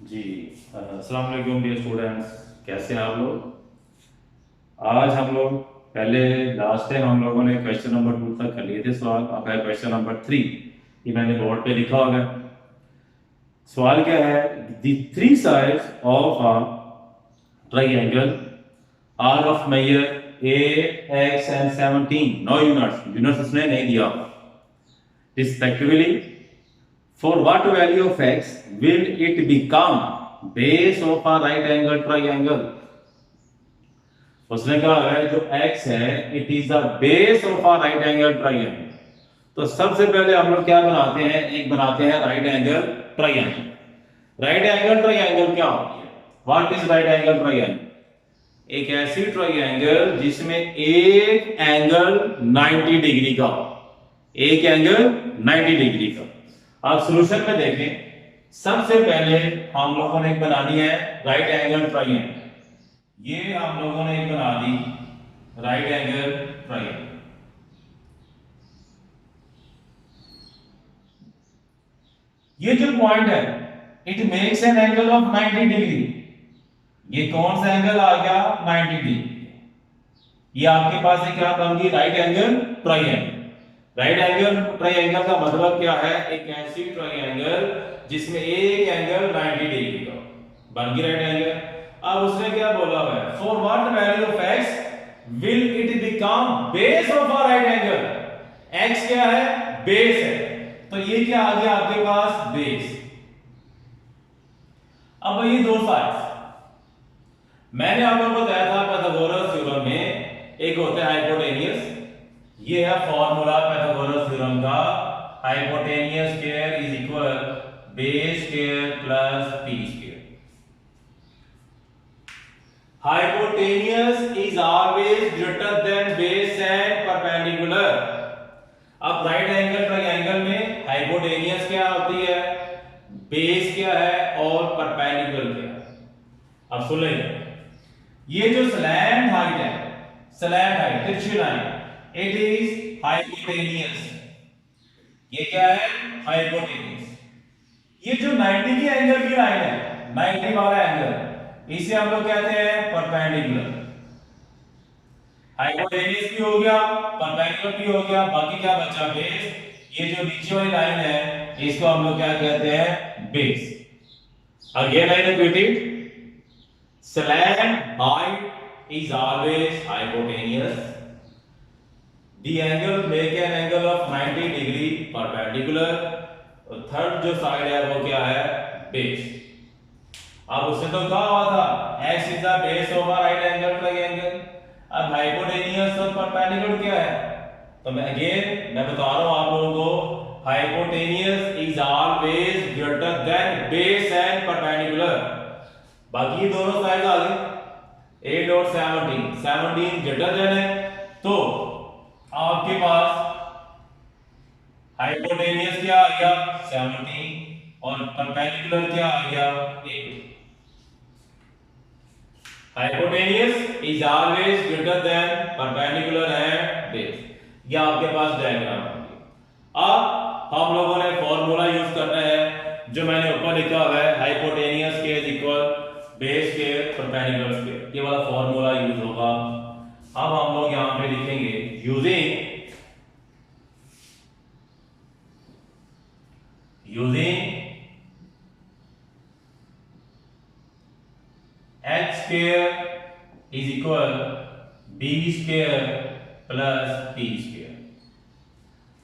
जी अस्सलाम वालेकुम dear students, कैसे हैं आप लोग। आज हम लोग पहले लास्ट टाइम हम लोगों ने क्वेश्चन नंबर 2 तक कर लिए थे सवाल। अब है क्वेश्चन नंबर 3। ये मैंने बोर्ड पे लिखा होगा। सवाल क्या है, the three sides of a triangle are of measure a x and 17 no units. Units उसने नहीं दिया respectively. For what value of x will it become base of a right angle triangle? उसने कहा है जो x है it is the base of a right angle triangle. तो सबसे पहले हम लोग क्या बनाते हैं, एक बनाते हैं right angle triangle. Right angle triangle क्या होती है, what is right angle triangle? एक ऐसी ट्राइंगल जिसमें एक एंगल 90 डिग्री का हो, एक एंगल 90 डिग्री का। आप सॉल्यूशन में देखें, सबसे पहले हम लोगों ने बनानी है राइट एंगल ट्राइंगल। ये हम लोगों ने एक बना दी राइट एंगल ट्राइंगल। ये जो पॉइंट है it makes an angle of 90 degree. ये कौन सा एंगल आ गया, 90 डिग्री। ये आपके पास एक क्या बन गई, right angle triangle. Right angle triangle का मतलब क्या है, एक ऐसी ट्राइंगल जिसमें एक एंगल 90 डिग्री का बन गई राइट एंगल। अब उसने क्या बोला है, for what value of x will it become base of a right angle. x क्या है, बेस है, तो ये क्या आ गया आपके पास, बेस। अब ये दो साइड्स मैंने आपको बताया था पाइथागोरस थ्योरम में एक होता है हाइपोटेनियस। ये है फॉर्मूला पाइथागोरस थ्योरम का, hypotenuse square is equal base square plus P square. Hypotenuse is always greater than base and perpendicular. अब राइट एंगल ट्रायंगल में हाइपोटेनियस क्या होती है, बेस क्या है और परपेंडिकुलर क्या है। अब सुन लेंगे, ये जो स्लैंट हाइट है, स्लैंट हाइट तिरछी लाइन, इट इज हाइपोटेनियस। ये क्या है, हाइपोटेनियस। ये जो 90 की एंगल की लाइन है, 90 वाला एंगल, इसे हम लोग कहते हैं परपेंडिकुलर। हाइपोटेनियस भी हो गया, परपेंडिकुलर भी हो गया, बाकी क्या बचा, बेस। ये जो नीचे वाली लाइन है इसको हम लोग क्या कहते हैं, base. Again I repeat it, slant height is always hypotenuse. The angle make an angle of 90 degree perpendicular. और थर्ड जो साइड है वो क्या है, बेस। अब उसने तो कहा हुआ था x is the base of a right angle triangle। अब हाइपोटेनियस और परपेंडिकुलर क्या है, तो मैं बता रहा हूं आप लोगों को, hypotenuse is always greater than base and perpendicular. बाकी दोनों साइड आ गए 8 और 17, 17 ग्रेटर देन है, तो आपके पास हाइपोटेनियस क्या आ गया, 17, और परपेंडिकुलर क्या आ गया, 8। Hypotenuse is always greater than perpendicular and base. ये आपके पास डायग्राम है। अब हम लोगों ने फॉर्मूला यूज करना है जो मैंने ऊपर लिखा हुआ है, हाइपोटेनियस के इज इक्वल बेस के परपेंडिकुलर स्क्वायर। ये वाला फॉर्मूला यूज होगा। अब हम लोग यहां पे लिखेंगे using h square is equal b square plus t square.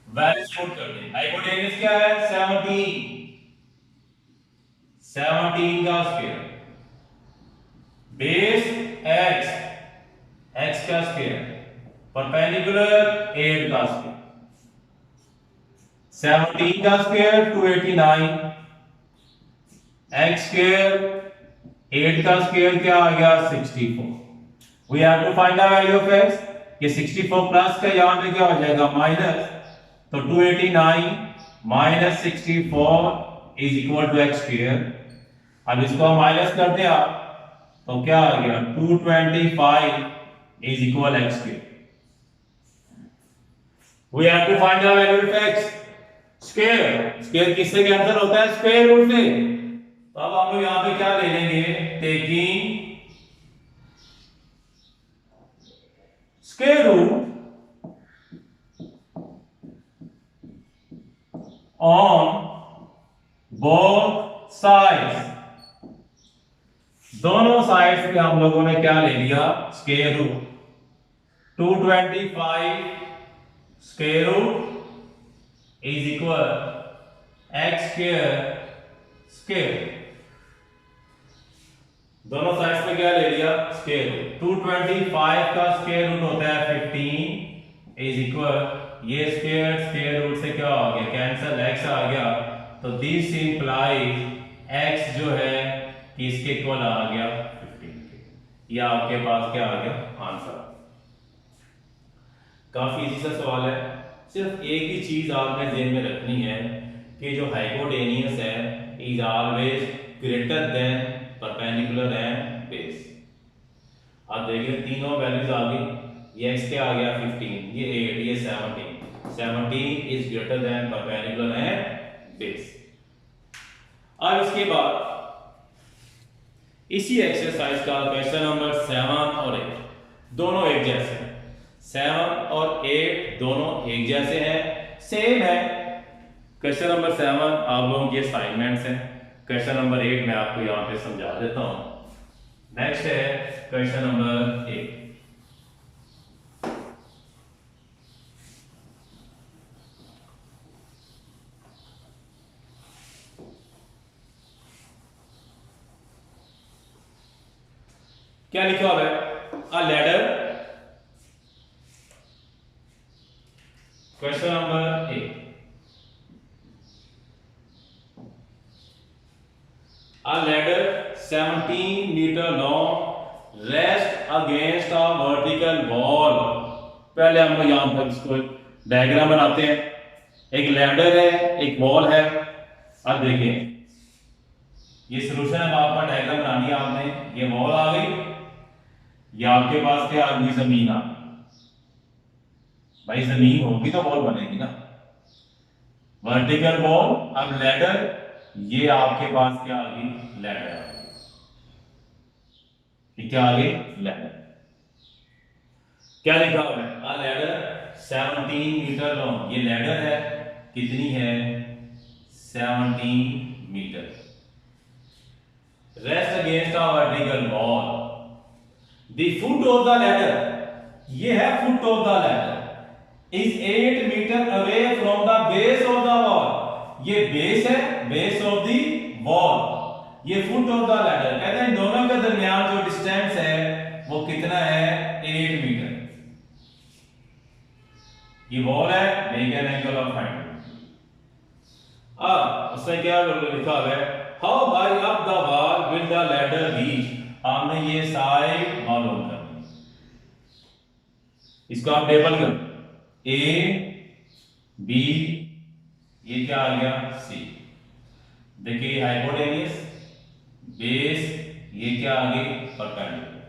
Values put कर दें। हाइपोटेनियस क्या है, 17, 17 का स्क्वायर, बेस x, x का स्क्वायर, परपेंडिकुलर 8 का स्क्वायर। 17 का स्क्वायर 289, x स्क्वायर 8 का स्क्वायर क्या आ गया, 64। We have to find the value of x। ये 64 प्लस का यहां पे क्या हो जाएगा, माइनस, तो 289 minus 64 is equal to x square. अब इसको हम माइनस करते हैं आप, तो क्या आ गया, 225 is equal x square. We have to find the value of x। Square, square किससे कैंसिल होता है, स्क्वायर रूट से। तो अब हम लोग यहां पे क्या ले लेंगे, taking square root on both sides, दोनों साइड्स पे हम लोगों ने क्या ले लिया, square root. 225 square root is equal x square square, दोनों साइड्स पे क्या ले लिया, स्क्वायर रूट। 225 का स्क्वायर रूट होता है 15 इज इक्वल, ये स्क्वायर स्क्वायर रूट से क्या हो गया, कैंसिल, एक्स आ गया। तो दिस इंप्लाइज एक्स जो है किसके इक्वल आ गया, 15 के। या आपके पास क्या आ गया, आंसर। काफी इजी सा सवाल है। सिर्फ एक ही चीज आपने ध्यान में रखनी है कि जो हाइपोटेनियस है is always greater than perpendicular and base. आप देखिए तीनों वैल्यूज आ गई, ये x क्या आ गया 15, ये 8, ये 17 is greater than perpendicular and base. अब इसके बाद इसी एक्सरसाइज का क्वेश्चन नंबर 7 और 8 दोनों एक जैसे हैं। 7 और 8 दोनों एक जैसे हैं, सेम है। क्वेश्चन नंबर 7 आप लोगों के असाइनमेंट्स हैं, क्वेश्चन नंबर 8 मैं आपको यहां पे समझा देता हूं। नेक्स्ट है क्वेश्चन नंबर 8। क्या लिखा हुआ है, a ladder, question number 8, a ladder 17 meter long rest against a vertical wall। पहले हम लोग यहां पर इसको डायग्राम बनाते हैं। एक लैडर है, एक वॉल है। अब देखिए ये सोल्यूशन है, आपका डायग्राम बनानी है आपने। ये वॉल आ गई, ये आपके पास क्या आ गई, जमीन आ गई। भाई जमीन होगी तो वॉल बनेगी ना, वर्टिकल वॉल। अब लैडर, ये आपके पास क्या आ गई, लैडर आ गई। ये क्या आ गई, लैडर। क्या लिखा हुआ है, अ लैडर 17 मीटर लॉन्ग, ये लैडर है, कितनी है, 17 metre. Rest against a vertical wall, the foot of the ladder, ये है foot of the ladder, is 8 metre away from the base of the wall. ये बेस है, बेस ऑफ द वॉल, ये foot of the ladder. कहते हैं दोनों के दरमियान जो डिस्टेंस है वो कितना है, 8 मीटर। ये वॉल है, मेक एन एंगल ऑफ 90। अब उसने क्या लिखा है, how high up the wall will the ladder reach. हमने ये साइड मालूम करनी, इसको आप टेबल कर, ए बी, ये क्या आ गया, सी। देखिए हाइपोटेनियस, बेस, ये क्या आ गई, परपेंडिकुलर।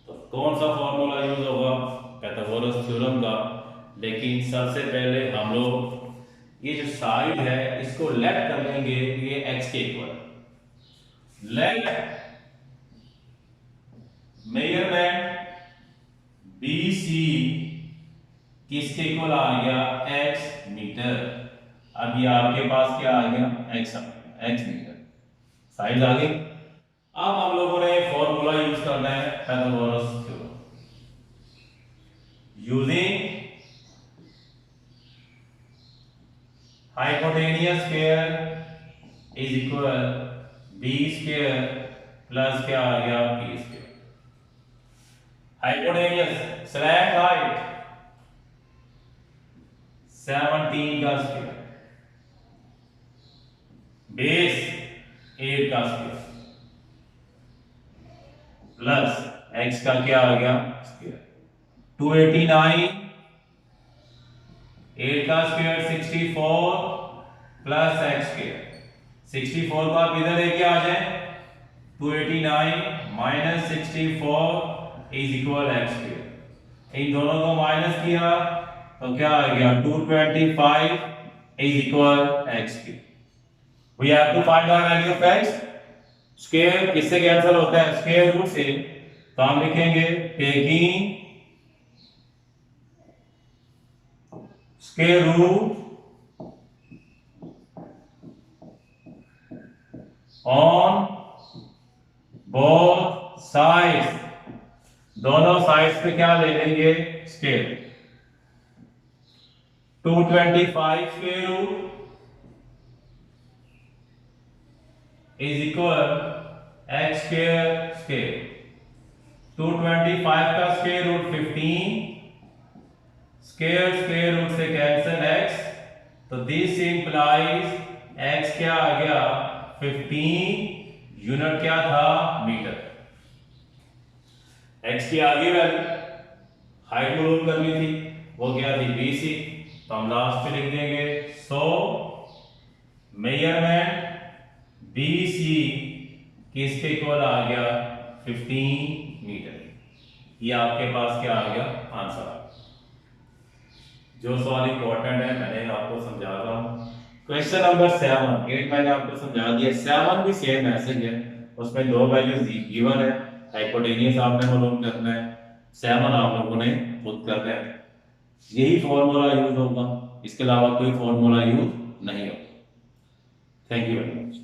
तो कौन सा फॉर्मूला यूज होगा, पाइथागोरस थ्योरम का। लेकिन सबसे पहले हम लोग ये जो साइड है इसको लेट कर लेंगे, ये x के इक्वल। लेट मेजरमेंट BC किसके इक्वल आ गया, x मीटर। अब ये आपके पास क्या आ गया, x मीटर, साइड आ गई। अब हम लोगों ने फॉर्मूला यूज करना है, Pythagoras theorem. Using hypotenuse square is equal b square plus क्या आ गया, b square. Hypotenuse slant height 17 का स्क्वायर, बेस 8 का स्क्वायर, प्लस x का क्या आ गया, स्क्वायर। 289, 8 का स्क्वायर 64 प्लस x स्क्वायर। 64 को आप इधर लेके आ जाए, 289 minus 64 is equal x square. इन दोनों को माइनस किया तो क्या आ गया, 225 is equal x square. We have to find the value of x। Square किससे कैंसिल होता है? स्क्वायर रूट से। तो हम लिखेंगे taking square root on both sides, दोनों साइड्स पे क्या ले लेंगे? Square. 225 square root is equal x square square. 225 का square root 15, square square root से कैंसिल x, तो दिस इंप्लाइज x क्या आ गया? 15, यूनिट क्या था? मीटर। x की आगे वैल्यू हाइट मालूम करनी थी, वो क्या थी? BC। तो हम लास्ट पे लिख देंगे 100 मेजरमेंट BC किसके इक्वल आ गया? 15 मीटर। ये आपके पास क्या आ गया? आंसर आ गया। जो सवाल इंपॉर्टेंट है मैंने आपको समझा रहा हूँ। क्वेश्चन नंबर 7, 8 मैंने आपको समझा दिया। 7 भी सेम मैसेज है, उसमें दो वैल्यूज गिवन है, हाइपोटेनियस आपने मालूम करना है, 7 आप लोगों ने खुद करना है। यही फॉर्मूला यूज होगा, इसके अलावा कोई फॉर्मूला यूज नहीं होगा। Thank you very much.